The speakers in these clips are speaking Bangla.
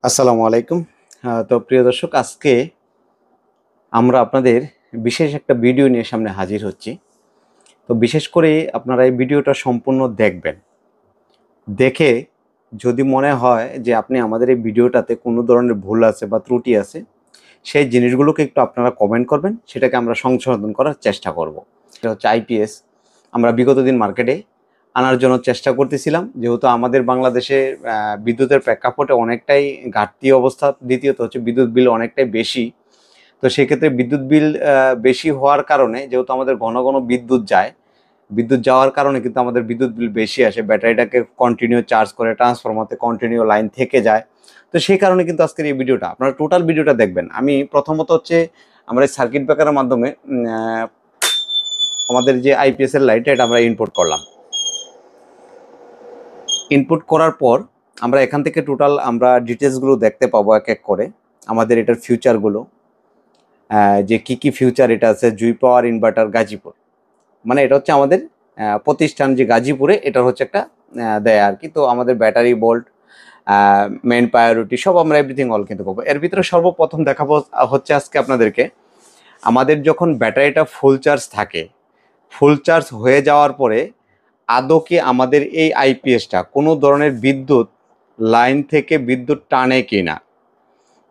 আসসালামু আলাইকুম। তো প্রিয় দর্শক, আজকে আমরা আপনাদের বিশেষ একটা ভিডিও নিয়ে সামনে হাজির হচ্ছি। তো বিশেষ করে আপনারা এই ভিডিওটা সম্পূর্ণ দেখবেন। দেখে যদি মনে হয় যে আপনি আমাদের এই ভিডিওটাতে কোনো ধরনের ভুল আছে বা ত্রুটি আছে, সেই জিনিসগুলোকে একটু আপনারা কমেন্ট করবেন, সেটাকে আমরা সংশোধন করার চেষ্টা করব। এটা হচ্ছে আইপিএস। আমরা বিগত দিন মার্কেটে আনার জন্য চেষ্টা করতেছিলাম, যেহেতু আমাদের বাংলাদেশে বিদ্যুতের প্রেক্ষাপটে অনেকটাই ঘাটতি অবস্থা, দ্বিতীয়ত হচ্ছে বিদ্যুৎ বিল অনেকটাই বেশি। তো সেক্ষেত্রে বিদ্যুৎ বিল বেশি হওয়ার কারণে, যেহেতু আমাদের ঘন ঘন বিদ্যুৎ যায়, বিদ্যুৎ যাওয়ার কারণে কিন্তু আমাদের বিদ্যুৎ বিল বেশি আসে। ব্যাটারিটাকে কন্টিনিউ চার্জ করে ট্রান্সফরমারতে কন্টিনিউ লাইন থেকে যায়। তো সেই কারণে কিন্তু আজকের এই ভিডিওটা আপনারা টোটাল ভিডিওটা দেখবেন। আমি প্রথমত হচ্ছে আমরা এই সার্কিট ব্রেকারের মাধ্যমে আমাদের যে আইপিএস এর লাইট, এটা আমরা ইনপুট করলাম। ইনপুট করার পর আমরা এখান থেকে টোটাল আমরা ডিটেলসগুলো দেখতে পাবো এক এক করে। আমাদের এটার ফিউচারগুলো, যে কি কি ফিউচার এটা আছে। জুই পাওয়ার ইনভার্টার গাজীপুর, মানে এটা হচ্ছে আমাদের প্রতিষ্ঠান যে গাজীপুরে, এটার হচ্ছে একটা দেয় আর কি। তো আমাদের ব্যাটারি বোল্ট, মেন প্রায়োরিটি সব আমরা এভরিথিং অল কিন্তু পাবো। এর ভিতরে সর্বপ্রথম দেখাবো হচ্ছে আজকে আপনাদেরকে, আমাদের যখন ব্যাটারিটা ফুল চার্জ থাকে, ফুল চার্জ হয়ে যাওয়ার পরে আদৌ কি আমাদের এই আইপিএসটা কোনো ধরনের বিদ্যুৎ লাইন থেকে বিদ্যুৎ টানে কি না,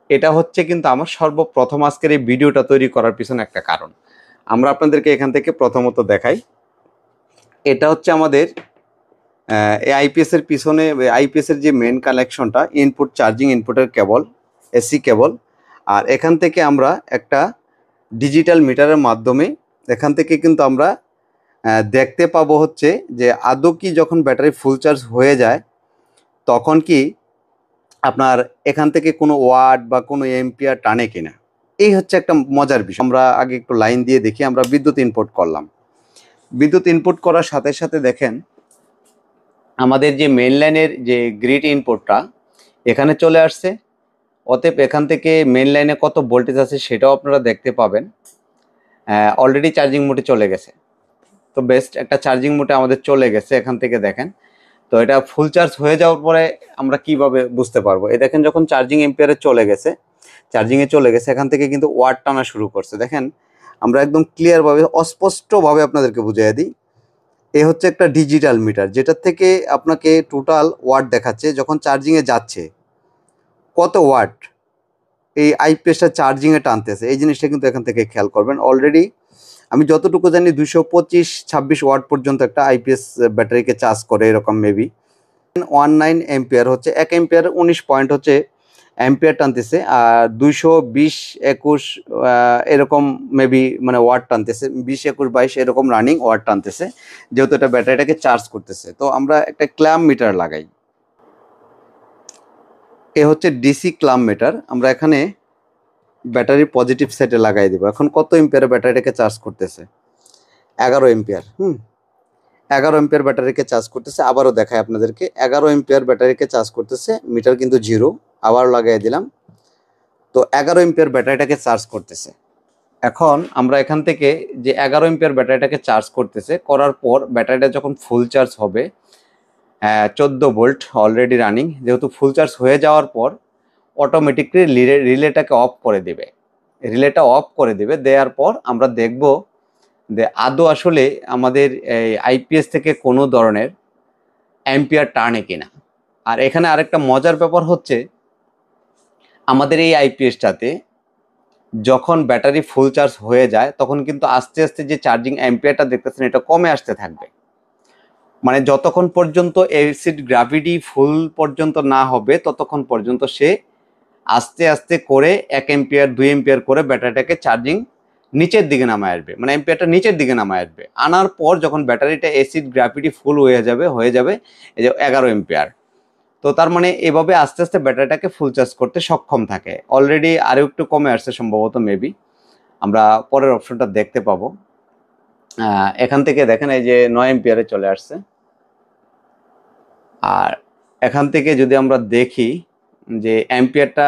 এটা হচ্ছে কিন্তু আমার সর্বপ্রথম আজকের এই ভিডিওটা তৈরি করার পিছনে একটা কারণ। আমরা আপনাদেরকে এখান থেকে প্রথমত দেখাই। এটা হচ্ছে আমাদের এই আইপিএস এর পিছনে, আইপিএস এর যে মেন কানেকশনটা, ইনপুট চার্জিং ইনপুটের কেবল, এসি কেবল। আর এখান থেকে আমরা একটা ডিজিটাল মিটারের মাধ্যমে এখান থেকে কিন্তু আমরা দেখতে পাবো হচ্ছে যে আদৌ কি যখন ব্যাটারি ফুল চার্জ হয়ে যায় তখন কি আপনার এখান থেকে কোনো ওয়াট বা কোনো এম্পিয়ার টানে কিনা। এই হচ্ছে একটা মজার বিষয়। আমরা আগে একটু লাইন দিয়ে দেখি। আমরা বিদ্যুৎ ইনপুট করলাম। বিদ্যুৎ ইনপুট করার সাথে সাথে দেখেন আমাদের যে মেইন লাইনের যে গ্রিড ইনপুটটা এখানে চলে আসছে। অতএব এখান থেকে মেইন লাইনে কত ভোল্টেজ আছে সেটাও আপনারা দেখতে পাবেন। অলরেডি চার্জিং মোডে চলে গেছে। তো বেস্ট একটা চার্জিং মোডে আমাদের চলে গেছে। এখান থেকে দেখেন, তো এটা ফুল চার্জ হয়ে যাওয়ার পরে আমরা কিভাবে বুঝতে পারবো? এই দেখেন, যখন চার্জিং এম্পিয়ারে চলে গেছে, চার্জিংয়ে চলে গেছে, এখান থেকে কিন্তু ওয়াট টানা শুরু করছে। দেখেন, আমরা একদম ক্লিয়ারভাবে অস্পষ্টভাবে আপনাদেরকে বুঝিয়ে দিই। এ হচ্ছে একটা ডিজিটাল মিটার, যেটার থেকে আপনাকে টোটাল ওয়াট দেখাচ্ছে যখন চার্জিংয়ে যাচ্ছে কত ওয়াট এই আইপিএসটা চার্জিংয়ে টানতেছে। এই জিনিসটা কিন্তু এখান থেকে খেয়াল করবেন। অলরেডি আমি যতটুকু জানি 225-26 ওয়াট পর্যন্ত একটা আইপিএস ব্যাটারিকে চার্জ করে, এরকম মেবি 19 এম্পিয়ার হচ্ছে, 1 এম্পিয়ার 19 পয়েন্ট হচ্ছে এম্পিয়ার টানতেছে। আর 220-21 এরকম মেবি মানে ওয়াট টানতেছে, 20-21-22 এরকম রানিং ওয়াট টানতেছে, যেহেতু এটা ব্যাটারিটাকে চার্জ করতেছে। তো আমরা একটা ক্ল্যাম্প মিটার লাগাই। এ হচ্ছে ডিসি ক্ল্যাম্প মিটার। আমরা এখানে ব্যাটারি পজিটিভ সাইডে লাগাই দেবো। এখন কত এম্পিয়ারে ব্যাটারিটাকে চার্জ করতেছে? 11 এম্পিয়ার। 11 এম্পিয়ার ব্যাটারিকে চার্জ করতেছে। আবারও দেখাই আপনাদেরকে, 11 এম্পিয়ার ব্যাটারিকে চার্জ করতেছে। মিটার কিন্তু জিরো, আবার লাগাই দিলাম। তো 11 এম্পিয়ার ব্যাটারিটাকে চার্জ করতেছে। এখন আমরা এখান থেকে যে 11 এম্পিয়ার ব্যাটারিটাকে চার্জ করতেছে, করার পর ব্যাটারিটা যখন ফুল চার্জ হবে, 14 ভোল্ট অলরেডি রানিং, যেহেতু ফুল চার্জ হয়ে যাওয়ার পর অটোমেটিকলি রিলেটাকে অফ করে দেবে। রিলেটা অফ করে দেবে, দেওয়ার পর আমরা দেখব যে আদৌ আসলে আমাদের এই আইপিএস থেকে কোনো ধরনের অ্যাম্পিয়ার টানে কিনা। আর এখানে আরেকটা মজার ব্যাপার হচ্ছে, আমাদের এই আইপিএসটাতে যখন ব্যাটারি ফুল চার্জ হয়ে যায় তখন কিন্তু আস্তে আস্তে যে চার্জিং অ্যাম্পিয়ারটা দেখতেছেন এটা কমে আসতে থাকবে। মানে যতক্ষণ পর্যন্ত অ্যাসিড গ্র্যাভিটি ফুল পর্যন্ত না হবে ততক্ষণ পর্যন্ত সে আস্তে আস্তে করে 1 এম্পিয়ার 2 এম্পিয়ার করে ব্যাটারিটাকে চার্জিং নিচের দিকে নামায় আসবে, মানে এম্পিয়ারটা নিচের দিকে নামায় আসবে। আনার পর যখন ব্যাটারিটা অ্যাসিড গ্র্যাভিটি ফুল হয়ে যাবে এই যে 11 এম্পিয়ার। তো তার মানে এভাবে আস্তে আস্তে ব্যাটারিটাকে ফুল চার্জ করতে সক্ষম থাকে। অলরেডি আরও একটু কমে আসছে সম্ভবত, মেবি আমরা পরের অপশনটা দেখতে পাবো। এখান থেকে দেখেন এই যে 9 এম্পিয়ারে চলে আসছে। আর এখান থেকে যদি আমরা দেখি যে অ্যাম্পিয়ারটা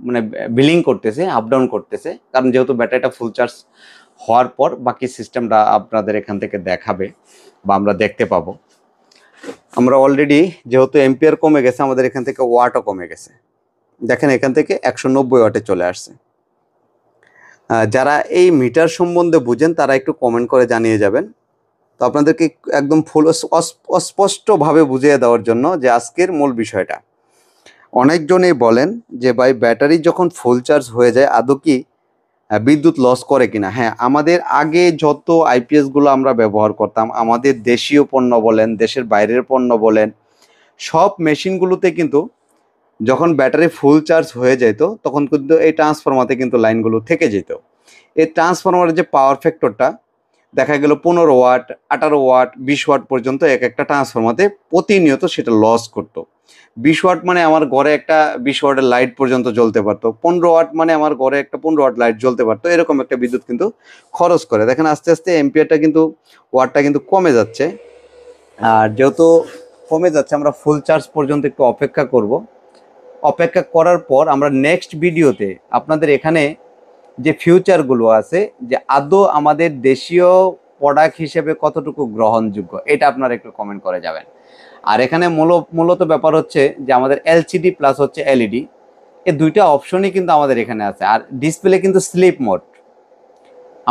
মানে বিলিং করতেছে, আপ ডাউন করতেছে, কারণ যেহেতু ব্যাটারিটা ফুল চার্জ হওয়ার পর বাকি সিস্টেমটা আপনাদের এখান থেকে দেখাবে বা আমরা দেখতে পাবো। আমরা অলরেডি যেহেতু এম্পিয়ার কমে গেছে, আমাদের এখান থেকে ওয়াটও কমে গেছে। দেখেন এখান থেকে 190 ওয়াটে চলে আসছে। যারা এই মিটার সম্বন্ধে বুঝেন তারা একটু কমেন্ট করে জানিয়ে যাবেন। তো আপনাদেরকে একদম ফুল অস্পষ্টভাবে বুঝিয়ে দেওয়ার জন্য যে আজকের মূল বিষয়টা। অনেকজনেই বলেন যে ভাই ব্যাটারি যখন ফুল চার্জ হয়ে যায় আদৌ কি বিদ্যুৎ লস করে কিনা। হ্যাঁ, আমাদের আগে যত আইপিএসগুলো আমরা ব্যবহার করতাম, আমাদের দেশীয় পণ্য বলেন, দেশের বাইরের পণ্য বলেন, সব মেশিনগুলোতে কিন্তু যখন ব্যাটারি ফুল চার্জ হয়ে যেত তখন কিন্তু এই ট্রান্সফরমারতে কিন্তু লাইনগুলো থেকে যেত। এই ট্রান্সফরমারের যে পাওয়ার ফ্যাক্টরটা দেখা গেল 15 ওয়াট, 18 ওয়াট, 20 ওয়াট পর্যন্ত এক একটা ট্রান্সফরমারতে প্রতিনিয়ত সেটা লস করতো। 20 ওয়াট মানে আমার ঘরে একটা 20 ওয়াটের লাইট পর্যন্ত জ্বলতে পারতো, 15 ওয়াট মানে আমার ঘরে একটা 15 ওয়াট লাইট জ্বলতে পারতো। এরকম একটা বিদ্যুৎ কিন্তু খরচ করে। দেখেন আস্তে আস্তে এম্পিয়ারটা কিন্তু ওয়াটটা কিন্তু কমে যাচ্ছে। আর যেহেতু কমে যাচ্ছে আমরা ফুল চার্জ পর্যন্ত একটু অপেক্ষা করব। অপেক্ষা করার পর আমরা নেক্সট ভিডিওতে আপনাদের এখানে যে ফিউচারগুলো আছে যে আদৌ আমাদের দেশীয় প্রোডাক্ট হিসেবে কতটুকু গ্রহণযোগ্য এটা আপনারা একটু কমেন্ট করে যাবেন। আর এখানে মূলত ব্যাপার হচ্ছে যে আমাদের এলসিডি প্লাস হচ্ছে এলইডি, এই দুইটা অপশনই কিন্তু আমাদের এখানে আছে। আর ডিসপ্লে কিন্তু স্লিপ মোড,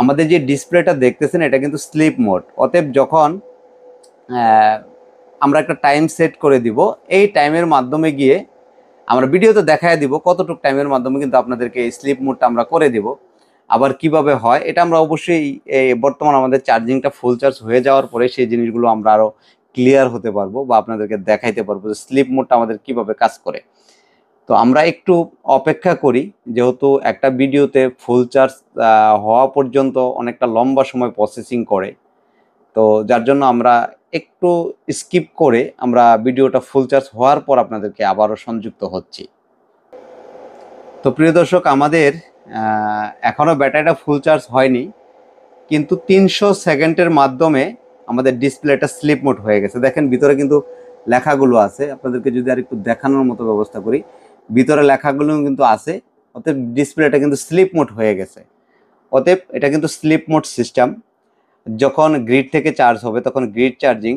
আমাদের যে ডিসপ্লেটা দেখতেছেন এটা কিন্তু স্লিপ মোড। অতএব যখন আমরা একটা টাইম সেট করে দিব, এই টাইমের মাধ্যমে গিয়ে আমরা ভিডিওতে দেখায় দিব কতটুকু টাইমের মাধ্যমে কিন্তু আপনাদেরকে এই স্লিপ মোডটা আমরা করে দিব। আবার কিভাবে হয় এটা আমরা অবশ্যই বর্তমান আমাদের চার্জিংটা ফুল চার্জ হয়ে যাওয়ার পরে সেই জিনিসগুলো আমরা আরও ক্লিয়ার হতে পারবো বা আপনাদেরকে দেখাইতে পারবো যে স্লিপ মোডটা আমাদের কিভাবে কাজ করে। তো আমরা একটু অপেক্ষা করি, যেহেতু একটা ভিডিওতে ফুল চার্জ হওয়া পর্যন্ত অনেকটা লম্বা সময় প্রসেসিং করে, তো যার জন্য আমরা একটু স্কিপ করে আমরা ভিডিওটা ফুল চার্জ হওয়ার পর আপনাদেরকে আবারও সংযুক্ত হচ্ছি। তো প্রিয় দর্শক, আমাদের এখনও ব্যাটারিটা ফুল চার্জ হয়নি, কিন্তু 300 সেকেন্ডের মাধ্যমে আমাদের ডিসপ্লেটা স্লিপ মোড হয়ে গেছে। দেখেন ভিতরে কিন্তু লেখাগুলো আছে, আপনাদেরকে যদি আর একটু দেখানোর মতো ব্যবস্থা করি, ভিতরে লেখাগুলো কিন্তু আছে। অতএব ডিসপ্লেটা কিন্তু স্লিপ মোড হয়ে গেছে। অতএব এটা কিন্তু স্লিপ মোড সিস্টেম। যখন গ্রিড থেকে চার্জ হবে তখন গ্রিড চার্জিং,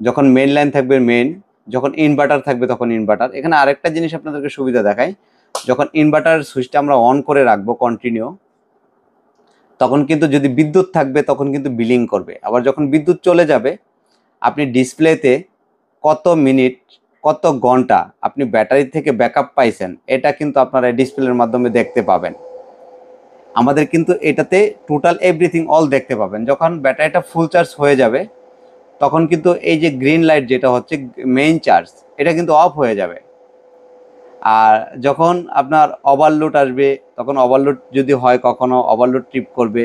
যখন মেন লাইন থাকবে মেন, যখন ইনভার্টার থাকবে তখন ইনভার্টার। এখানে আরেকটা জিনিস আপনাদেরকে সুবিধা দেখায়, যখন ইনভার্টার সুইচটা আমরা অন করে রাখবো কন্টিনিউ, তখন কিন্তু যদি বিদ্যুৎ থাকবে তখন কিন্তু বিলিং করবে। আবার যখন বিদ্যুৎ চলে যাবে আপনি ডিসপ্লেতে কত মিনিট কত ঘন্টা আপনি ব্যাটারি থেকে ব্যাকআপ পাইছেন এটা কিন্তু আপনারা ডিসপ্লের মাধ্যমে দেখতে পাবেন। আমাদের কিন্তু এটাতে টোটাল এভরিথিং অল দেখতে পাবেন। যখন ব্যাটারিটা ফুল চার্জ হয়ে যাবে তখন কিন্তু এই যে গ্রিন লাইট যেটা হচ্ছে মেইন চার্জ, এটা কিন্তু অফ হয়ে যাবে। আর যখন আপনার ওভারলোড আসবে তখন ওভারলোড যদি হয় কখনো ওভারলোড ট্রিপ করবে,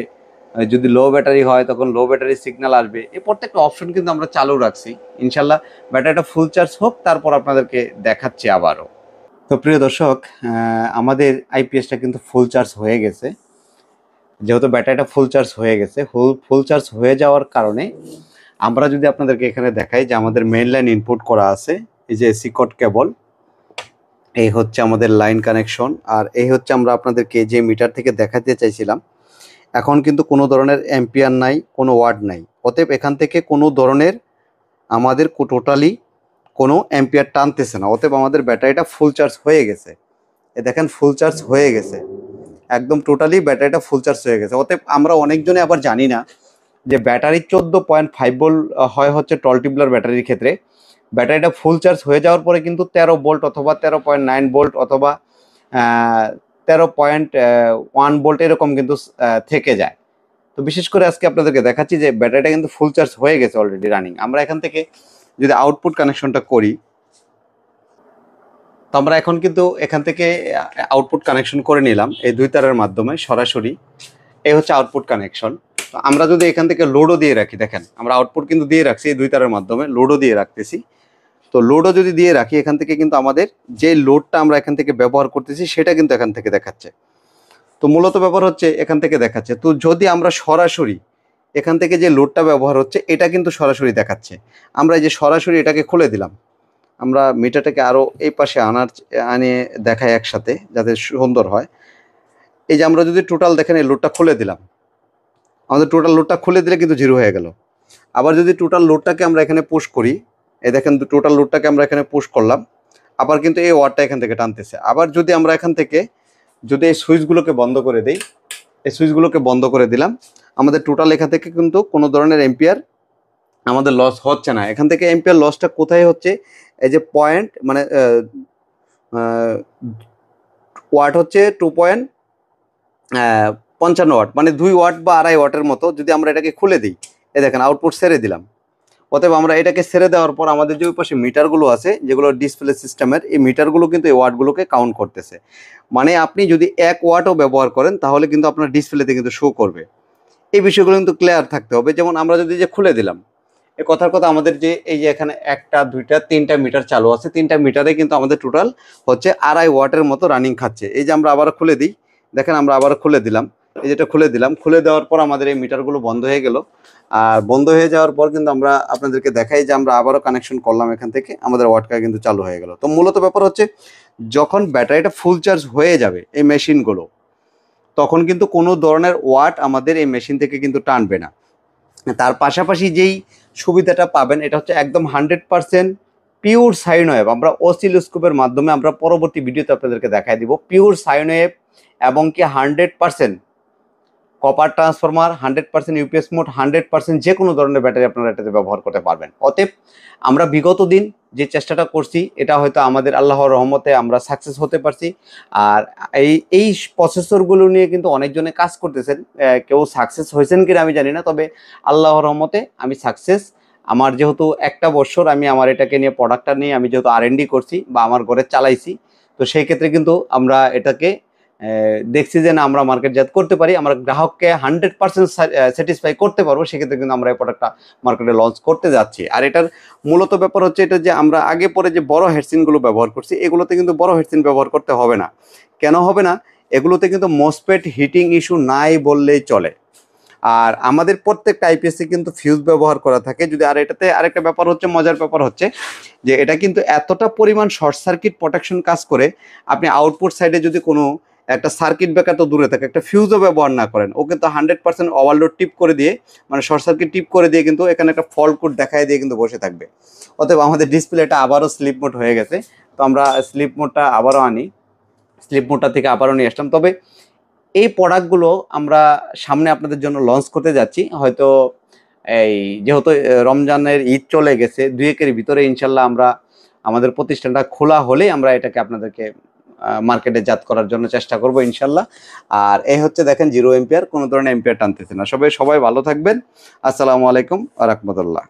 যদি লো ব্যাটারি হয় তখন লো ব্যাটারি সিগন্যাল আসবে। এই প্রত্যেকটা অপশন কিন্তু আমরা চালু রাখছি। ইনশাল্লাহ ব্যাটারিটা ফুল চার্জ হোক, তারপর আপনাদেরকে দেখাচ্ছি আবারও। তো প্রিয় দর্শক, আমাদের আইপিএসটা কিন্তু ফুল চার্জ হয়ে গেছে। যেহেতু ব্যাটারিটা ফুল চার্জ হয়ে গেছে, ফুল চার্জ হয়ে যাওয়ার কারণে আমরা যদি আপনাদেরকে এখানে দেখাই যে আমাদের মেইন লাইন ইনপুট করা আছে, এই যে এসি কট কেবল, এই হচ্ছে আমাদের লাইন কানেকশন, আর এই হচ্ছে আমরা আপনাদেরকে যে মিটার থেকে দেখাতে চাইছিলাম। এখন কিন্তু কোনো ধরনের অ্যাম্পিয়ার নাই, কোনো ওয়াট নাই। অতএব এখান থেকে কোনো ধরনের আমাদের টোটালি কোনো অ্যাম্পিয়ার টানতেছে না। অতএব আমাদের ব্যাটারিটা ফুল চার্জ হয়ে গেছে। এ দেখেন ফুল চার্জ হয়ে গেছে, একদম টোটালি ব্যাটারিটা ফুল চার্জ হয়ে গেছে। অতএব আমরা অনেকজনে আবার জানি না যে ব্যাটারি 14.5 ভোল্ট হয় হচ্ছে টল টিউবুলার ব্যাটারির ক্ষেত্রে। ব্যাটারিটা ফুল চার্জ হয়ে যাওয়ার পরে কিন্তু 13 ভোল্ট অথবা 13.9 ভোল্ট অথবা 13.1 ভোল্ট এরকম কিন্তু থেকে যায়। তো বিশেষ করে আজকে আপনাদেরকে দেখাচ্ছি যে ব্যাটারিটা কিন্তু ফুল চার্জ হয়ে গেছে অলরেডি রানিং। আমরা এখান থেকে যদি আউটপুট কানেকশনটা করি, তো আমরা এখন কিন্তু এখান থেকে আউটপুট কানেকশন করে নিলাম এই 2 তারের মাধ্যমে সরাসরি। এই হচ্ছে আউটপুট কানেকশন। তো আমরা যদি এখান থেকে লোডও দিয়ে রাখি, দেখেন আমরা আউটপুট কিন্তু দিয়ে রাখছি এই 2 তারের মাধ্যমে, লোডও দিয়ে রাখতেছি। তো লোডও যদি দিয়ে রাখি এখান থেকে কিন্তু আমাদের যে লোডটা আমরা এখান থেকে ব্যবহার করতেছি সেটা কিন্তু এখান থেকে দেখাচ্ছে। তো মূলত ব্যাপার হচ্ছে এখান থেকে দেখাচ্ছে। তো যদি আমরা সরাসরি এখান থেকে যে লোডটা ব্যবহার হচ্ছে এটা কিন্তু সরাসরি দেখাচ্ছে। আমরা এই যে সরাসরি এটাকে খুলে দিলাম, আমরা মিটারটাকে আরও এই পাশে আনিয়ে দেখাই একসাথে যাতে সুন্দর হয়। এই যে আমরা যদি টোটাল দেখেন এই লোডটা খুলে দিলাম, আমাদের টোটাল লোডটা খুলে দিলে কিন্তু জিরো হয়ে গেল। আবার যদি টোটাল লোডটাকে আমরা এখানে পুশ করি, এই দেখেন টোটাল লোডটাকে আমরা এখানে পুশ করলাম, আবার কিন্তু এই ওয়াটটা এখান থেকে টানতেছে। আবার যদি আমরা এখান থেকে যদি এই সুইচগুলোকে বন্ধ করে দিই, এই সুইচগুলোকে বন্ধ করে দিলাম, আমাদের টোটাল এখান থেকে কিন্তু কোনো ধরনের এম্পিয়ার আমাদের লস হচ্ছে না। এখান থেকে এম্পিয়ার লসটা কোথায় হচ্ছে, এই যে পয়েন্ট মানে ওয়াট হচ্ছে 2.55 ওয়াট, মানে 2 ওয়াট বা 2.5 ওয়াটের মতো। যদি আমরা এটাকে খুলে দিই, এই দেখেন আউটপুট ছেড়ে দিলাম। অতএব আমরা এটাকে ছেড়ে দেওয়ার পর আমাদের যে ওই পাশে মিটারগুলো আছে, যেগুলো ডিসপ্লে সিস্টেমের, এই মিটারগুলো কিন্তু এই ওয়াটগুলোকে কাউন্ট করতেছে। মানে আপনি যদি 1 ওয়াটও ব্যবহার করেন তাহলে কিন্তু আপনার ডিসপ্লেতে কিন্তু শো করবে। এই বিষয়গুলো কিন্তু ক্লিয়ার থাকতে হবে। যেমন আমরা যদি যে খুলে দিলাম, এই কথার কথা আমাদের যে এই যে এখানে 1টা 2টা 3টা মিটার চালু আছে, 3টা মিটারে কিন্তু আমাদের টোটাল হচ্ছে 2.5 ওয়াটের মতো রানিং খাচ্ছে। এই যে আমরা আবার খুলে দিই, দেখেন আমরা আবার খুলে দিলাম, এই যেটা খুলে দিলাম, খুলে দেওয়ার পর আমাদের এই মিটারগুলো বন্ধ হয়ে গেল। আর বন্ধ হয়ে যাওয়ার পর কিন্তু আমরা আপনাদেরকে দেখাই যে আমরা আবারও কানেকশন করলাম, এখান থেকে আমাদের ওয়াটকা কিন্তু চালু হয়ে গেল। তো মূলত ব্যাপার হচ্ছে, যখন ব্যাটারিটা ফুল চার্জ হয়ে যাবে এই মেশিনগুলো, তখন কিন্তু কোনো ধরনের ওয়াট আমাদের এই মেশিন থেকে কিন্তু টানবে না। তার পাশাপাশি যেই সুবিধাটা পাবেন, এটা হচ্ছে একদম 100% পিওর সাইন ওয়েভ। আমরা অসিলোস্কোপের মাধ্যমে আমরা পরবর্তী ভিডিওতে আপনাদেরকে দেখাই দিব পিওর সাইন ওয়েভ, এবং কি 100% কপার ট্রান্সফরমার, 100% ইউপিএস মোড, 100% যে কোনো ধরনের ব্যাটারি আপনারা এটাতে ব্যবহার করতে পারবেন। অতএব আমরা বিগত দিন যে চেষ্টাটা করছি, এটা হয়তো আমাদের আল্লাহর রহমতে আমরা সাকসেস হতে পারছি। আর এই প্রসেসরগুলো নিয়ে কিন্তু অনেকজনে কাজ করতেছেন, কেউ সাকসেস হয়েছেন কিনা আমি জানি না, তবে আল্লাহর রহমতে আমি সাকসেস। আমার যেহেতু 1টা বছর আমি আমার এটাকে নিয়ে প্রোডাক্টটা নিয়ে আমি যেহেতু R&D করছি বা আমার ঘরে চালাইছি, তো সেই ক্ষেত্রে কিন্তু আমরা এটাকে দেখছি যে না, আমরা মার্কেটজাত করতে পারি, আমরা গ্রাহককে 100% স্যাটিসফাই করতে পারবো। সেক্ষেত্রে কিন্তু আমরা এই প্রোডাক্টটা মার্কেটে লঞ্চ করতে যাচ্ছি। আর এটার মূলত ব্যাপার হচ্ছে এটা যে আমরা আগে পরে যে বড় হেডসিনগুলো ব্যবহার করছি, এগুলোতে কিন্তু বড় হেডসিন ব্যবহার করতে হবে না। কেন হবে না? এগুলোতে কিন্তু মসফেট হিটিং ইস্যু নাই বললেই চলে। আর আমাদের প্রত্যেকটা আইপিএসে কিন্তু ফিউজ ব্যবহার করা থাকে। যদি আর এটাতে আরেকটা ব্যাপার হচ্ছে, মজার ব্যাপার হচ্ছে যে এটা কিন্তু এতটা পরিমাণ শর্ট সার্কিট প্রোটেকশন কাজ করে, আপনি আউটপুট সাইডে যদি কোনো একটা সার্কিট ব্রেকার তো দূরে থাকে, একটা ফিউজও ব্যবহার না করেন, ও কিন্তু 100% ওভারলোড টিপ করে দিয়ে, মানে শর্ট সার্কিট টিপ করে দিয়ে কিন্তু এখানে একটা ফল্ট কোড দেখায় দিয়ে কিন্তু বসে থাকবে। অতএব আমাদের ডিসপ্লেটা আবারও স্লিপ মোড হয়ে গেছে। তো আমরা স্লিপ মোডটা আবারও আনি, স্লিপ মোডটা থেকে আবারও নিয়ে আসলাম। তবে এই প্রোডাক্টগুলো আমরা সামনে আপনাদের জন্য লঞ্চ করতে যাচ্ছি। হয়তো এই যেহেতু রমজানের ঈদ চলে গেছে, 2-1 এর ভিতরে ইনশাল্লাহ আমরা আমাদের প্রতিষ্ঠানটা খোলা হলেই আমরা এটাকে আপনাদেরকে মার্কেটে জাত করার জন্য চেষ্টা করব ইনশাল্লাহ। আর এই হচ্ছে দেখেন 0 এম্পিয়ার, কোনো ধরনের এম্পিয়ার টানতেছে না। সবাই ভালো থাকবেন। আসসালামু আলাইকুম ওয়া রাহমাতুল্লাহ।